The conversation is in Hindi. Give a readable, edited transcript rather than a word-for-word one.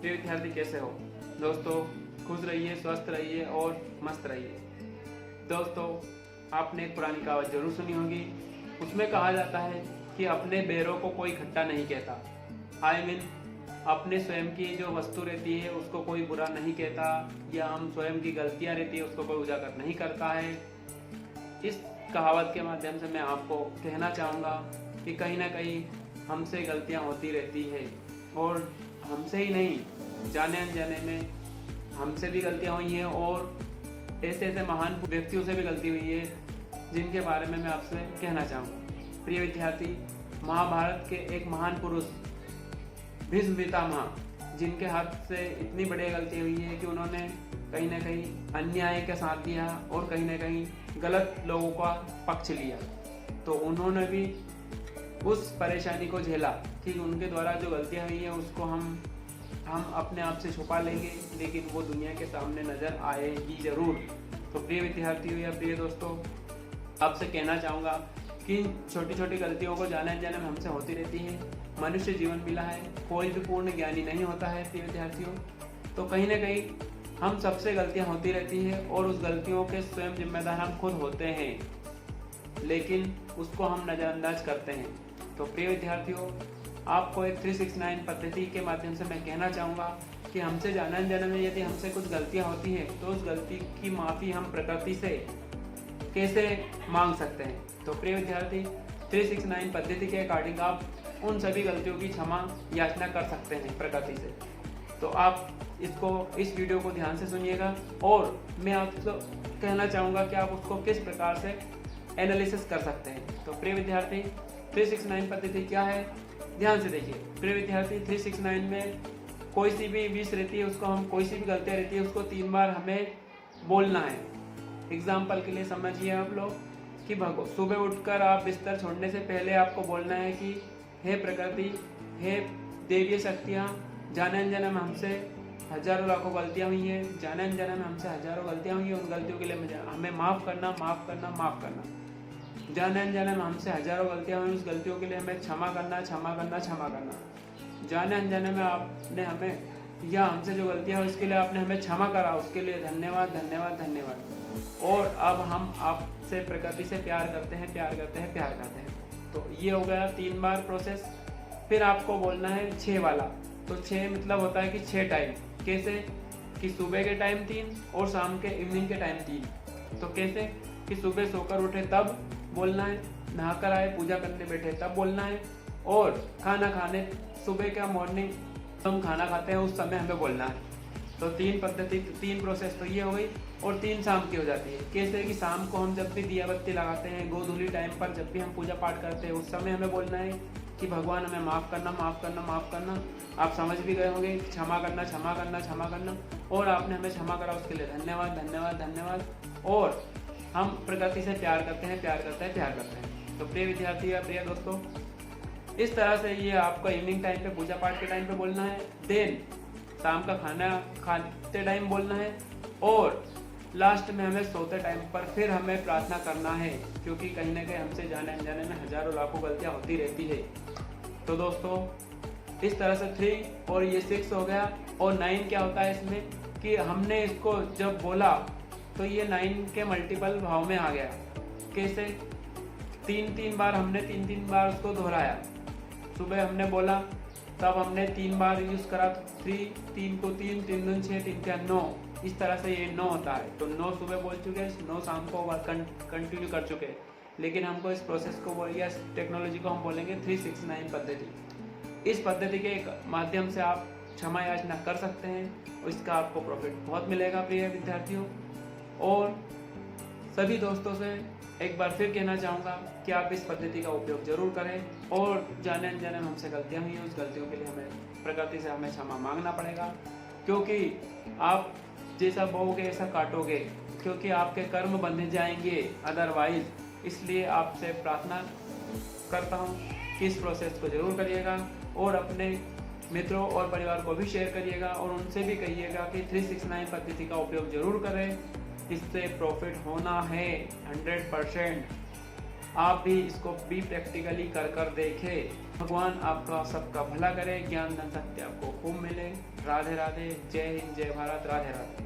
प्रिय विद्यार्थी, कैसे हो दोस्तों? खुश रहिए, स्वस्थ रहिए और मस्त रहिए। दोस्तों, आपने एक पुरानी कहावत जरूर सुनी होगी। उसमें कहा जाता है कि अपने बैरों को कोई खट्टा नहीं कहता। आई मीन, अपने स्वयं की जो वस्तु रहती है उसको कोई बुरा नहीं कहता, या हम स्वयं की गलतियां रहती है उसको कोई उजागर नहीं करता है। इस कहावत के माध्यम से मैं आपको कहना चाहूँगा कि कहीं ना कहीं हमसे गलतियां होती रहती है, और हमसे ही नहीं, जाने अनजाने में हमसे भी गलतियां हुई हैं, और ऐसे ऐसे महान व्यक्तियों से भी गलती हुई है जिनके बारे में मैं आपसे कहना चाहूँगा। प्रिय विद्यार्थी, महाभारत के एक महान पुरुष भीष्म पितामह, जिनके हाथ से इतनी बड़ी गलती हुई है कि उन्होंने कहीं ना कहीं अन्याय का साथ दिया और कहीं ना कहीं गलत लोगों का पक्ष लिया, तो उन्होंने भी उस परेशानी को झेला कि उनके द्वारा जो गलतियां हुई हैं उसको हम अपने आप से छुपा लेंगे, लेकिन वो दुनिया के सामने नजर आएगी जरूर। तो प्रिय विद्यार्थियों या प्रिय दोस्तों, आपसे कहना चाहूँगा कि छोटी छोटी गलतियों को जाने अनजाने में हमसे होती रहती है। मनुष्य जीवन मिला है, कोई भी पूर्ण ज्ञानी नहीं होता है प्रिय विद्यार्थियों। तो कहीं ना कहीं हम सबसे गलतियां होती रहती है, और उस गलतियों के स्वयं जिम्मेदार हम खुद होते हैं, लेकिन उसको हम नज़रअंदाज करते हैं। तो प्रिय विद्यार्थियों, आपको एक 369 पद्धति के माध्यम से मैं कहना चाहूँगा कि हमसे जाने अनजाने में यदि हमसे कुछ गलतियाँ होती हैं तो उस गलती की माफ़ी हम प्रकृति से कैसे मांग सकते हैं। तो प्रिय विद्यार्थी, 369 पद्धति के अकॉर्डिंग आप उन सभी गलतियों की क्षमा याचना कर सकते हैं प्रकृति से। तो आप इस वीडियो को ध्यान से सुनिएगा, और मैं आपको कहना चाहूँगा कि आप उसको किस प्रकार से एनालिसिस कर सकते हैं। तो प्रिय विद्यार्थी, 369 पद्धति क्या है, ध्यान से देखिए। प्रिय विद्यार्थी, 369 में कोई सी भी विश रहती है उसको हम, कोई सी भी गलतियाँ रहती है उसको 3 बार हमें बोलना है। एग्जाम्पल के लिए समझिए आप लोग कि सुबह उठकर आप बिस्तर छोड़ने से पहले आपको बोलना है कि हे प्रकृति, हे देवीय शक्तियाँ, जाने अनजाने में हमसे हजारों लाखों गलतियाँ हुई हैं, जाने अनजाने में हमसे हजारों गलतियाँ हुई हैं, उन गलतियों के लिए हमें माफ़ करना, माफ़ करना, माफ़ करना। जाने अनजाने में हमसे हजारों गलतियाँ हुई, उस गलतियों के लिए हमें क्षमा करना, क्षमा करना, क्षमा करना। जाने अनजाने में आपने हमें, या हमसे जो गलतियाँ हुई उसके लिए आपने हमें क्षमा करा, उसके लिए धन्यवाद, धन्यवाद, धन्यवाद। और अब हम आपसे प्रकृति से प्यार करते हैं, प्यार करते हैं, प्यार करते हैं। तो ये हो गया 3 बार प्रोसेस। फिर आपको बोलना है 6 वाला। तो 6 मतलब होता है कि 6 टाइम। कैसे कि सुबह के टाइम 3 और शाम के इवनिंग के टाइम 3। तो कैसे कि सुबह सोकर उठे तब बोलना है, नहाकर आए, पूजा करने बैठे तब बोलना है, और खाना खाने, सुबह का मॉर्निंग हम खाना खाते हैं उस समय हमें बोलना है। तो 3 पद्धति, 3 प्रोसेस तो ये हो गई, और 3 शाम की हो जाती है। कैसे कि शाम को हम जब भी दिया बत्ती लगाते हैं, गोधूली टाइम पर जब भी हम पूजा पाठ करते हैं, उस समय हमें बोलना है कि भगवान हमें माफ़ करना, माफ़ करना, माफ़ करना। आप समझ भी गए होंगे, क्षमा करना, क्षमा करना, क्षमा करना, और आपने हमें क्षमा करा उसके लिए धन्यवाद, धन्यवाद, धन्यवाद। और हम प्रकृति से प्यार करते हैं, प्यार करते हैं, प्यार करते हैं। तो प्रिय विद्यार्थी या प्रिय दोस्तों, इस तरह से ये आपको इवनिंग टाइम पे, पूजा पाठ के टाइम पे बोलना है, देन शाम का खाना खाते टाइम बोलना है, और लास्ट में हमें सोते टाइम पर फिर हमें प्रार्थना करना है, क्योंकि कहीं ना कहीं हमसे जाने अनजाने में हजारों लाखों गलतियां होती रहती है। तो दोस्तों, इस तरह से 3 और ये 6 हो गया। और 9 क्या होता है इसमें कि हमने इसको जब बोला तो ये 9 के मल्टीपल भाव में आ गया। कैसे? 3 बार हमने 3 बार उसको दोहराया। सुबह हमने बोला, तब हमने 3 बार यूज़ करा, 3 को 3, 3 दूनी 6, 3 क्या 9। इस तरह से ये 9 होता है। तो 9 सुबह बोल चुके, 9 शाम को कंटिन्यू कर चुके, लेकिन हमको इस प्रोसेस को या इस टेक्नोलॉजी को हम बोलेंगे 369 पद्धति। इस पद्धति के माध्यम से आप क्षमा याचना कर सकते हैं, और इसका आपको प्रॉफिट बहुत मिलेगा प्रिय विद्यार्थियों। और सभी दोस्तों से एक बार फिर कहना चाहूँगा कि आप इस पद्धति का उपयोग जरूर करें, और जाने अनजाने में हमसे गलतियाँ हुई हैं, उस गलतियों के लिए हमें प्रकृति से हमें क्षमा मांगना पड़ेगा, क्योंकि आप जैसा बोओगे ऐसा काटोगे, क्योंकि आपके कर्म बंध जाएंगे अदरवाइज। इसलिए आपसे प्रार्थना करता हूँ कि इस प्रोसेस को जरूर करिएगा, और अपने मित्रों और परिवार को भी शेयर करिएगा, और उनसे भी कहिएगा कि 369 पद्धति का उपयोग जरूर करें। इससे प्रॉफिट होना है 100%। आप भी इसको भी प्रैक्टिकली कर देखें। भगवान आपका सबका भला करे, ज्ञान धन शक्ति आपको खूब मिले। राधे राधे, जय हिंद, जय भारत, राधे राधे।